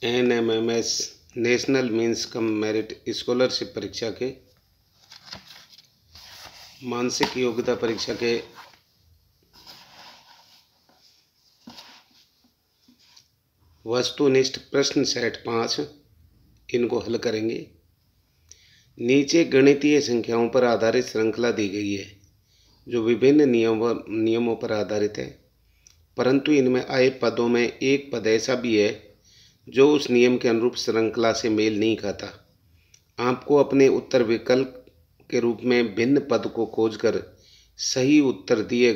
NMMS national means cum merit scholarship परीक्षा के मानसिक योग्यता परीक्षा के वस्तुनिष्ठ प्रश्न सेट 5 इनको हल करेंगे। नीचे गणितीय संख्याओं पर आधारित श्रृंखला दी गई है जो विभिन्न नियमों पर आधारित है, परंतु इनमें आए पदों में एक पद ऐसा भी है जो उस नियम के अनुरूप श्रृंखला से मेल नहीं खाता। आपको अपने उत्तर विकल्प के रूप में भिन्न पद को खोजकर सही उत्तर दिए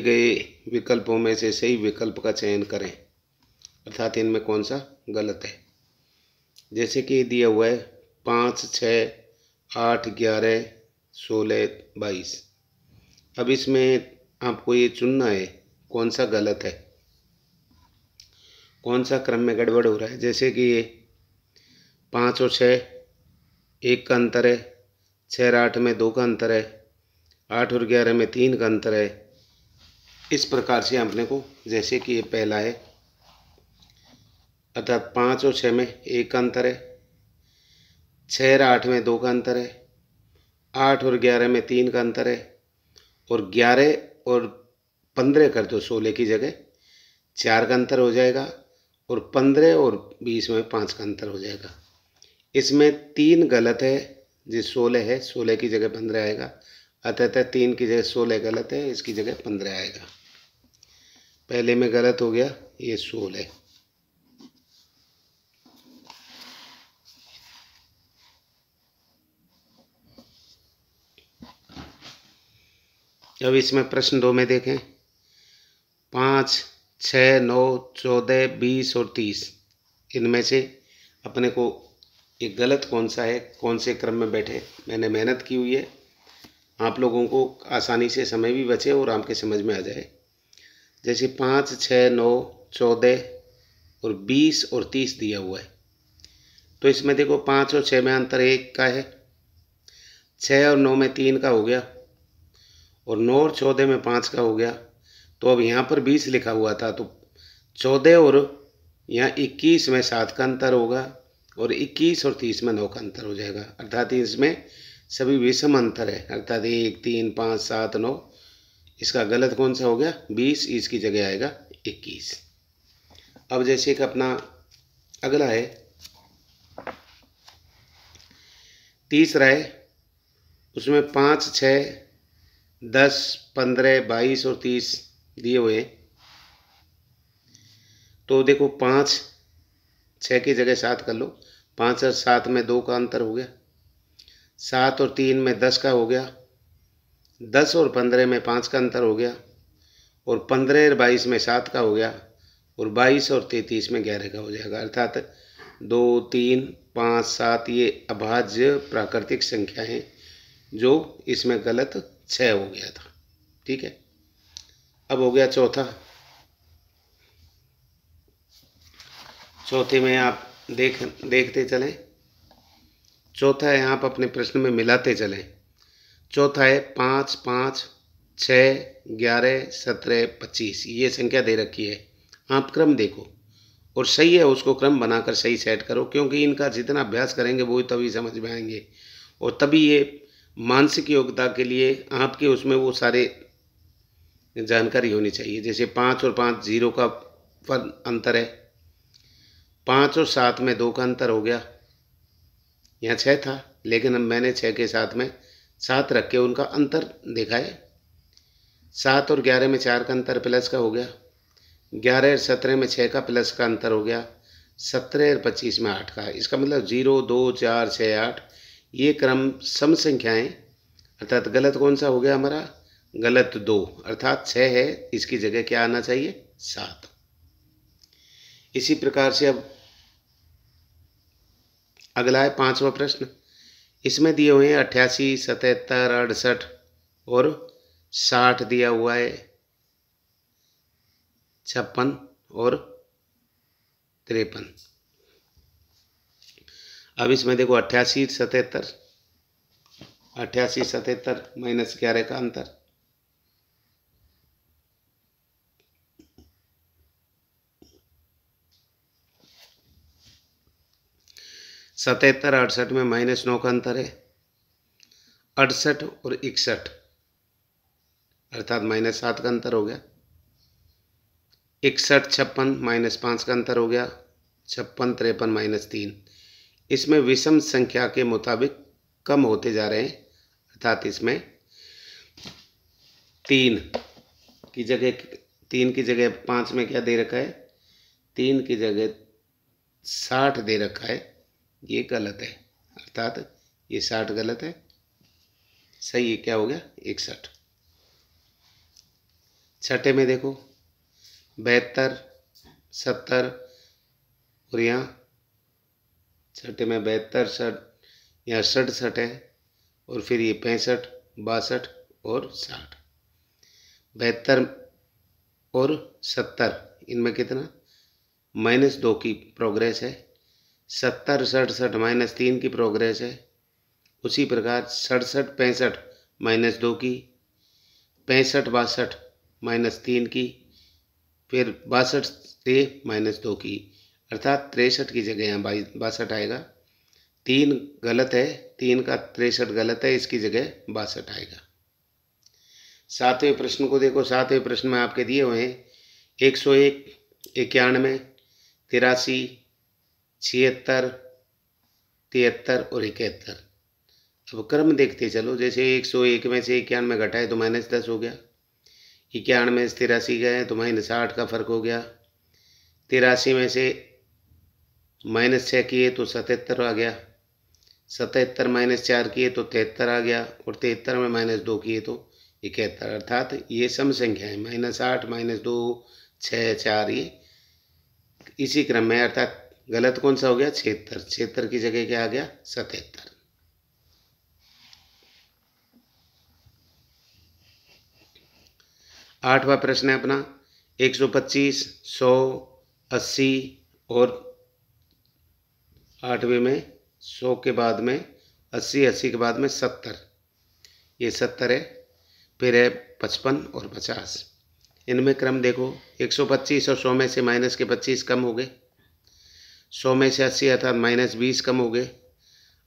गए विकल्पों में से सही विकल्प का चयन करें, अर्थात इनमें कौन सा गलत है। जैसे कि दिया हुआ है 5, 6, 8, 11, 16, 22। अब इसमें आपको ये चुनना है कौन सा गलत है, कौन सा क्रम में गड़बड़ हो रहा है। जैसे कि ये 5 और 6 1 का अंतर है, 6 और 8 में 2 का अंतर है, 8 और 11 में 3 का अंतर है। इस प्रकार से आपने को, जैसे कि ये पहला है, अर्थात 5 और 6 में 1 का अंतर है, 6 और 8 में 2 का अंतर है, 8 और 11 में 3 का अंतर है, और 11 और 15 कर दो 16 की जगह 4 का अंतर हो जाएगा, और 15 और 20 में 5 का अंतर हो जाएगा। इसमें 3 गलत है, जो 16 है 16 की जगह 15 आएगा, अतः 3 की जगह 16 गलत है, इसकी जगह 15 आएगा। पहले में गलत हो गया ये 16। अब इसमें प्रश्न 2 में देखें 5, 6, 9, 14, 20 और 30, इनमें से अपने को एक गलत कौन सा है, कौन से क्रम में बैठे। मैंने मेहनत की हुई है, आप लोगों को आसानी से समय भी बचे और आपके समझ में आ जाए। जैसे 5, 6, 9, 14 और 20 और 30 दिया हुआ है, तो इसमें देखो 5 और 6 में अंतर 1 का है, 6 और 9 में 3 का हो गया, और 9 और 14 में 5 का हो गया। तो अब यहाँ पर 20 लिखा हुआ था, तो 14 और यहाँ 21 में 7 का अंतर होगा, और 21 और 30 में 9 का अंतर हो जाएगा, अर्थात इसमें सभी विषम अंतर है, अर्थात 1, 3, 5, 7, 9। इसका गलत कौन सा हो गया 20, इसकी जगह आएगा 21। अब जैसे एक अपना अगला है तीसरा है, उसमें 5, 6, 10, 15, 22 और 30 दिए हुए हैं। तो देखो 5, 6 की जगह 7 कर लो, 5 और 7 में 2 का अंतर हो गया, 7 और 3 में 10 का हो गया, 10 और 15 में 5 का अंतर हो गया, और 15 और 22 में 7 का हो गया, और 22 और 33 में 11 का हो जाएगा, अर्थात 2, 3, 5, 7 ये अभाज्य प्राकृतिक संख्या है, जो इसमें गलत 6 हो गया था। ठीक है, अब हो गया चौथे में आप देखते चलें। चौथा है, आप अपने प्रश्न में मिलाते चलें। चौथा है 5, 5, 6, 11, 17, 25, ये संख्या दे रखी है। आप क्रम देखो और सही है उसको क्रम बनाकर सही सेट करो, क्योंकि इनका जितना अभ्यास करेंगे वो तभी समझ में आएंगे, और तभी ये मानसिक योग्यता के लिए आपके उसमें वो सारे जानकारी होनी चाहिए। जैसे 5 और 5 0 का अंतर है, 5 और 7 में 2 का अंतर हो गया, यहाँ 6 था लेकिन अब मैंने 6 के साथ में 7 रख के उनका अंतर देखा है। 7 और 11 में 4 का अंतर प्लस का हो गया, 11 और 17 में 6 का प्लस का अंतर हो गया, 17 और 25 में 8 का। इसका मतलब 0, 2, 4, 6, 8 ये क्रम सम संख्याएं, अर्थात गलत कौन सा हो गया हमारा, गलत 2, अर्थात 6 है, इसकी जगह क्या आना चाहिए 7। इसी प्रकार से अब अगला है 5वां प्रश्न। इसमें दिए हुए हैं 88, 77, 68 और 60 दिया हुआ है, 56 और 53। अब इसमें देखो 88, 77, 88, 77 माइनस 11 का अंतर, 77 68 में -9 का अंतर है। 68 और 61 अर्थात -7 का अंतर हो गया। 61 56 -5 का अंतर हो गया। 56 53 -3। इसमें विषम संख्या के मुताबिक कम होते जा रहे हैं, अर्थात इसमें 3 की जगह 5 में क्या दे रखा है, 3 की जगह 60 दे रखा है, ये गलत है, अर्थात ये 60 गलत है। सही है क्या हो गया 61। छठे में देखो 72 70 और यहाँ छठे में 72 60, यहाँ 67 है और फिर ये 65 62 और 60। 72 और 70 इनमें कितना -2 की प्रोग्रेस है। 70 67 -3 की प्रोग्रेस है। उसी प्रकार 67 65 -2 की, 65 62 -3 की, फिर 62 से -2 की, अर्थात 63 की जगह यहाँ 62 आएगा। 3 गलत है, 3 का 63 गलत है, इसकी जगह 62 आएगा। सातवें प्रश्न को देखो। सातवें प्रश्न में आपके दिए हुए हैं 101 91 83 76 73 और 71। अब क्रम देखते चलो। जैसे 101 में से 91 घटाए तो -10 हो गया। 91 में से 83 गए तो -8 का फर्क हो गया। 83 में से -6 किए तो 77 आ गया। 77 -4 किए तो 73 आ गया और 73 में -2 किए तो 71। अर्थात ये सम संख्या है, -8 -2 6 4, ये इसी क्रम में। अर्थात गलत कौन सा हो गया 76। 76 की जगह क्या आ गया 77। आठवां प्रश्न है अपना 125 100 80 और 8वें में 100 के बाद में 80 80 के बाद में 70, ये 70 है। फिर है 55 और 50। इनमें क्रम देखो। 125 और 100 में से माइनस के 25 कम हो गए। 100 में से 80 अर्थात -20 कम हो गए।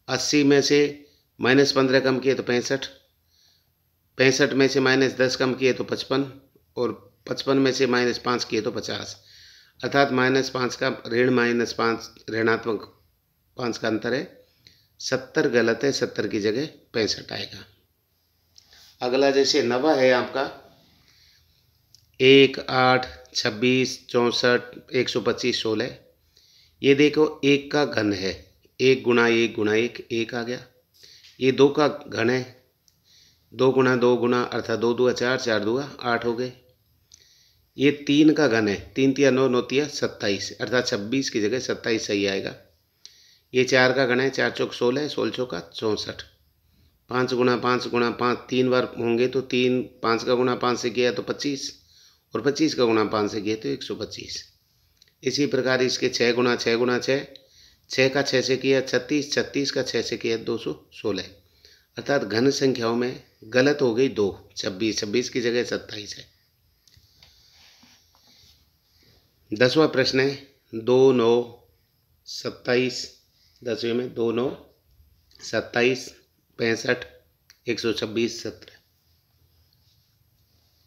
80 में से -15 कम किए तो 65। 65 में से -10 कम किए तो 55 और 55 में से -5 किए तो 50। अर्थात -5 का ऋण -5 ऋणात्मक 5 का अंतर है। 70 गलत है, 70 की जगह 65 आएगा। अगला जैसे नवा है आपका 1 8 26 64 125 16। ये देखो 1 का घन है, 1 गुणा 1 गुणा 1, 1 आ गया। ये 2 का घन है, 2 गुणा 2 गुणा अर्थात 2 दूआ 4 4 दूआ 8 हो गए। ये 3 का घन है, 3 तिया 9 9 तिया 27 अर्थात 26 की जगह 27 सही आएगा। ये 4 का घन है, 4 चौक 16 16 चौका 64। 5 गुणा 5 गुणा 5 3 बार होंगे तो 3 5 का गुणा 5 से किया तो 25 और 25 का गुणा 5 से किया तो 125। इसी प्रकार इसके 6 गुणा 6 गुणा 6, 6 का 6 से किया 36, 36 का 6 से किया 216। अर्थात घन संख्याओं में गलत हो गई 2, 26 26 की जगह 27 है। 10वां प्रश्न है 2 9 27। 10वें में 2 9 27 65 126 17।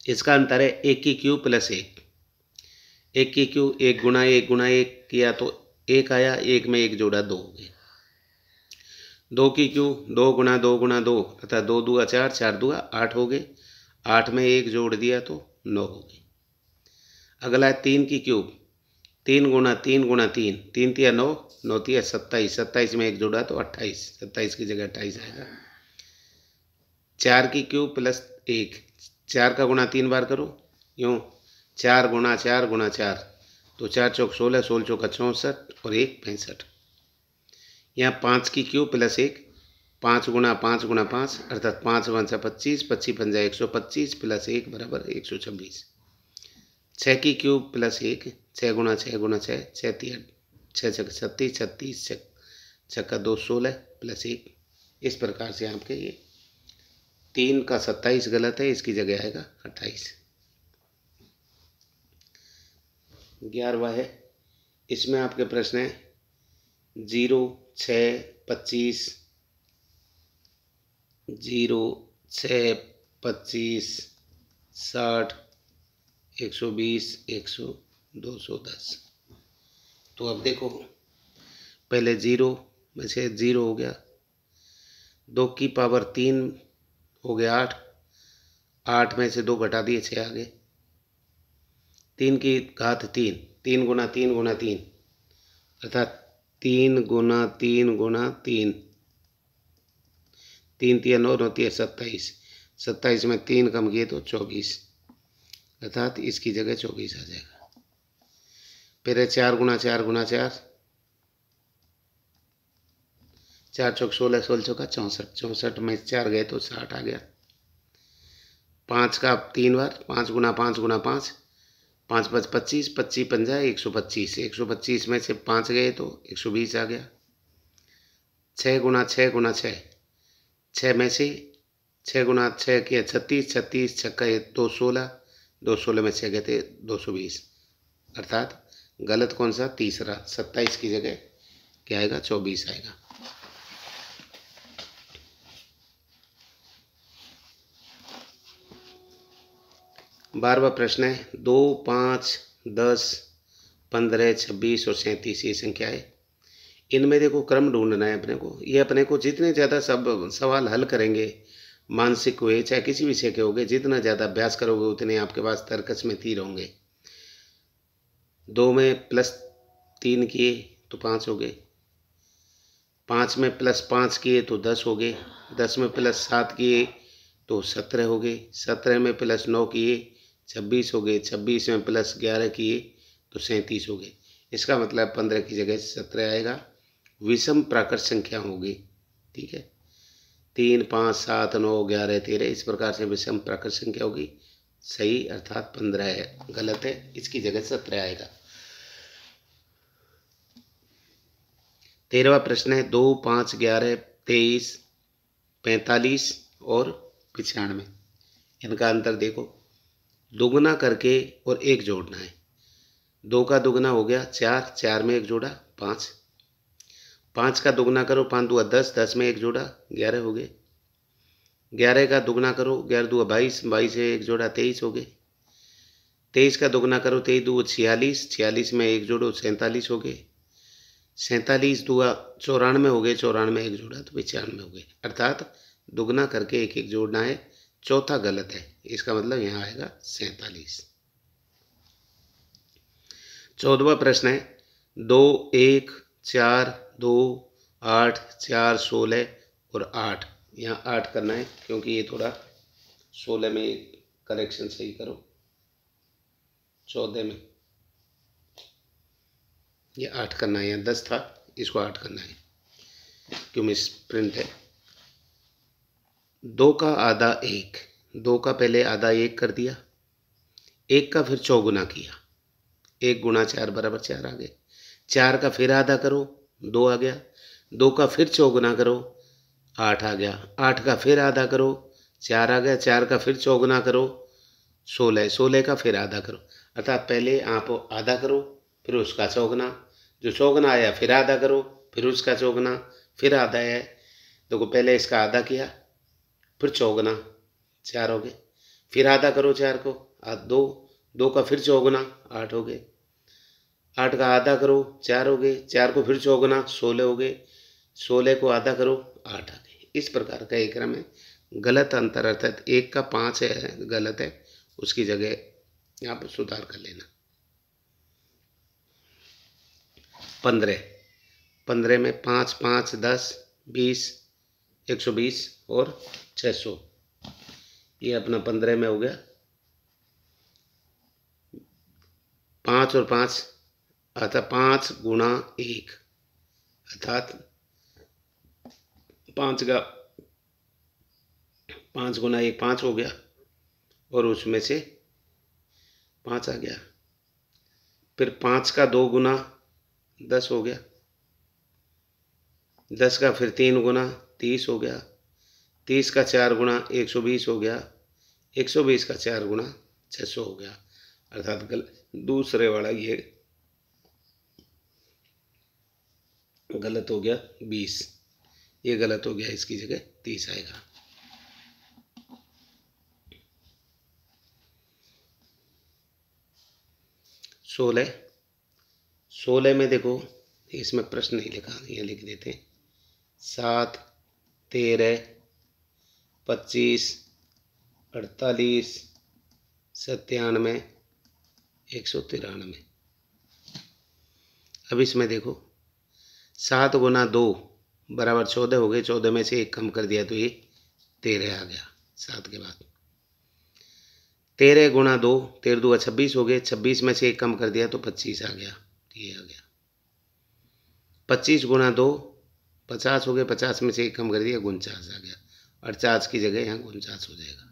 इसका अंतर है 1 की क्यू प्लस 1। 1 की क्यू 1 गुणा 1 गुणा 1 किया तो 1 आया, 1 में 1 जोड़ा 2 हो गए। 2 की क्यू 2 गुणा 2 गुणा 2 अर्थात 2 दूआ 4 4 दूआ 8 हो गए। 8 में 1 जोड़ दिया तो 9 हो गए। अगला है 3 की क्यूब 3 गुणा 3 गुणा 3, 3 तिया 9 9 तिया 27, 27 में 1 जोड़ा तो 28, 27 की जगह 28 आएगा। 4 की क्यूब प्लस 1, 4 का गुणा 3 बार करो यूँ 4 गुणा 4 गुणा 4 तो 4 चौक 16 16 चौका 64 और 1 65। यहाँ 5 की क्यूब प्लस 1, 5 गुणा 5 अर्थात 5 पंचा 25 25 पंजा 125 प्लस 1 बराबर 126। 6 की क्यूब प्लस 1, 6 गुणा 6 गुणा 6 6 तिया 6 छक्का 36 36 छक्का 2 16 प्लस 1। इस प्रकार से आपके ये 3 का 27 गलत है, इसकी जगह आएगा 28। 11वां है, इसमें आपके प्रश्न है 0 6 25 0 6 25 60 120 100 210। तो अब देखो, पहले 0 में से 0 हो गया, 2 की पावर 3 हो गया 8, 8 में से 2 घटा दिए 6 आ गए, 3 की घात 3, 3 गुना 3 गुना 3 अर्थात 3 गुना 3 गुना 3, 3 3 9 9 3 27, 27 में 3 कम किए तो 24, अर्थात इसकी जगह 24 आ जाएगा। फिर है 4 गुना 4 गुना 4, 4 चौक 16, 16 चौका 64, 64 में 4 गए तो 60 आ गया। 5 का 3 बार, 5 गुना 5 गुना 5, 5 5 25, 25 50 125, 125 में से 5 गए तो 120 आ गया। 6 गुना 6 गुना 6, 6 में से 6 गुना 6 किया 36, 36 छक्का 216, 216 में 6 गए थे 220, अर्थात गलत कौन सा? तीसरा, 27 की जगह क्या आएगा? 24 आएगा। बारहवां प्रश्न है, 2 5 10 15 26 और 37 ये संख्या है। इनमें देखो क्रम ढूंढना है अपने को। ये अपने को जितने ज़्यादा सब सवाल हल करेंगे, मानसिक हुए चाहे किसी विषय के होंगे, जितना ज़्यादा अभ्यास करोगे उतने आपके पास तर्कस में तीर होंगे। 2 में +3 किए तो 5 हो गए, 5 में +5 किए तो 10 हो गए, 10 में +7 किए तो 17 हो गए, 17 में +9 किए 26 हो गए, 26 में +11 किए तो 37 हो गए। इसका मतलब 15 की जगह 17 आएगा। विषम प्राकृत संख्या होगी, ठीक है। 3 5 7 9 11 13 इस प्रकार से विषम प्राकृत संख्या होगी। सही अर्थात 15 है, गलत है, इसकी जगह 17 आएगा। 13वां प्रश्न है, 2 5 11 23 45 और 95। इनका अंतर देखो, दुगना करके और 1 जोड़ना है। 2 का दुगना हो गया 4, 4 में 1 जोड़ा 5, 5 का दुगना करो 5 दूआ 10, 10 में 1 जोड़ा 11 हो गए, 11 का दुगना करो 11 दूआ 22, 22 से 1 जोड़ा 23 हो गए, 23 का दुगना करो 23 दूआ 46, 46 में 1 जोड़ो 47 हो गए, 47 दूआ 94 हो गए, 94 में 1 जोड़ा तो 95 हो गए। अर्थात दुगना करके 1 1 जोड़ना है। चौथा गलत है, इसका मतलब यहाँ आएगा 47। 14वां प्रश्न है, 2 1 4 2 8 4 16 और 8। यहाँ 8 करना है क्योंकि ये थोड़ा 16 में करेक्शन सही करो, 14 में ये 8 करना है, यहाँ 10 था इसको 8 करना है क्यों मिस प्रिंट है। 2 का आधा 1, 2 का पहले आधा 1 कर दिया, 1 का फिर चौगुना किया, 1 गुना 4 बराबर 4 आ गए, 4 का फिर आधा करो 2 आ गया, 2 का फिर चौगुना करो 8 आ गया, 8 का फिर आधा करो 4 आ गया, 4 का फिर चौगुना करो 16, 16 का फिर आधा करो। अर्थात पहले आप आधा करो फिर उसका चौगुना, जो चौगुना आया फिर आधा करो फिर उसका चौगुना फिर आधा है। देखो पहले इसका आधा किया फिर चौगुना 4 हो गए, फिर आधा करो 4 को 2, 2 का फिर चौगुना 8 हो गए, 8 का आधा करो 4 हो गए, 4 को फिर चौगुना 16 हो गए, 16 को आधा करो 8 आ गए। इस प्रकार का एक क्रम है। गलत अंतर अर्थात 1 का 5 है गलत है, उसकी जगह यहाँ पर सुधार कर लेना। 15, 15 में 5 5 10 20 120 और 600, ये अपना 15 में हो गया। 5 और 5 अर्थात 5 गुना 1, अर्थात 5 का 5 गुना 1 5 हो गया और उसमें से 5 आ गया। फिर 5 का 2 गुना 10 हो गया, 10 का फिर 3 गुना 30 हो गया, 30 का 4 गुना 120 हो गया, 120 का 4 गुना 600 हो गया। अर्थात दूसरे वाला ये गलत हो गया 20, ये गलत हो गया, इसकी जगह 30 आएगा। सोलह में देखो, इसमें प्रश्न नहीं लिखा, ये लिख देते हैं 7, 13, 25, 48, 97, 193। अब इसमें देखो 7 गुना 2 बराबर 14 हो गए, 14 में से 1 कम कर दिया तो ये 13 आ गया 7 के बाद। 13 गुना 2, 13 दूगा 26 हो गए, 26 में से 1 कम कर दिया तो 25 आ गया, ये आ गया। 25 गुना 2 50 हो गए, 50 में से 1 कम कर दिया 49 आ गया, 48 की जगह यहाँ 49 हो जाएगा।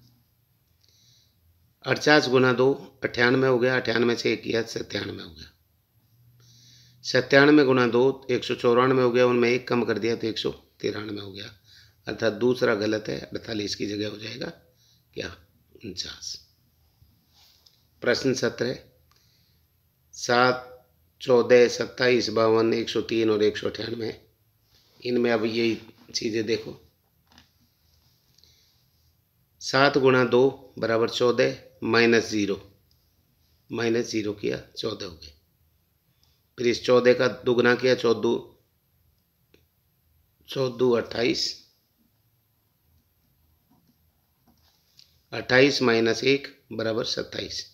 48 गुना 2 98 हो गया, 98 से 1 किया 97 हो गया। 97 गुना 2 194 हो गया, उनमें 1 कम कर दिया तो 193 हो गया, अर्थात दूसरा गलत है, 48 की जगह हो जाएगा क्या 49। प्रश्न 17, 7, 14, 27, 52, 103 और 198, इनमें अब यही चीज़ें देखो। 7 गुना 2 बराबर 14 माइनस 0 किया 14 हो गए। फिर इस 14 का दुगना किया, 14 28, 28 माइनस 1 बराबर 27,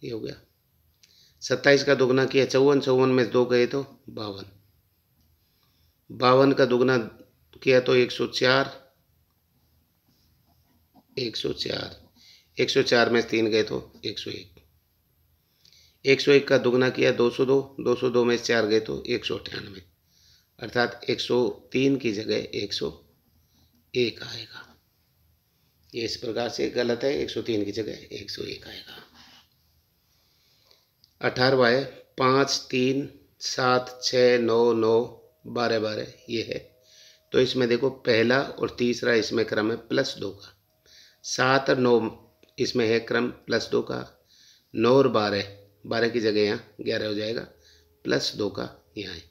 ये हो गया। 27 का दुगना किया 54, 54 में 2 गए तो 52, 52 का दुगना किया तो 104, 104 में 3 गए तो 101, 101 का दुगना किया 202, 202 में 4 गए तो 198, अर्थात 103 की जगह 101 आएगा। ये इस प्रकार से गलत है, 103 की जगह 101 आएगा। 18वां है 5, 3, 7, 6, 9, 9, 12, 12, ये है। तो इसमें देखो पहला और तीसरा इसमें क्रम है +2 का, 7 और 9 इसमें है क्रम +2 का, 9 और 12 की जगह यहाँ 11 हो जाएगा, +2 का यहाँ है।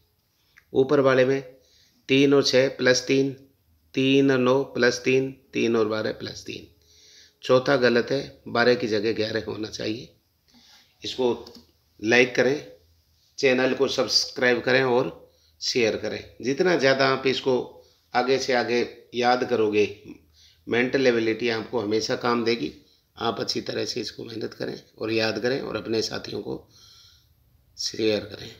ऊपर वाले में 3 और 6 +3, 3 और 9 +3, 3 और 12 +3। चौथा गलत है, 12 की जगह 11 होना चाहिए। इसको लाइक करें, चैनल को सब्सक्राइब करें और शेयर करें। जितना ज़्यादा आप इसको आगे से आगे याद करोगे, मेंटल एबिलिटी आपको हमेशा काम देगी। आप अच्छी तरह से इसको मेहनत करें और याद करें और अपने साथियों को शेयर करें।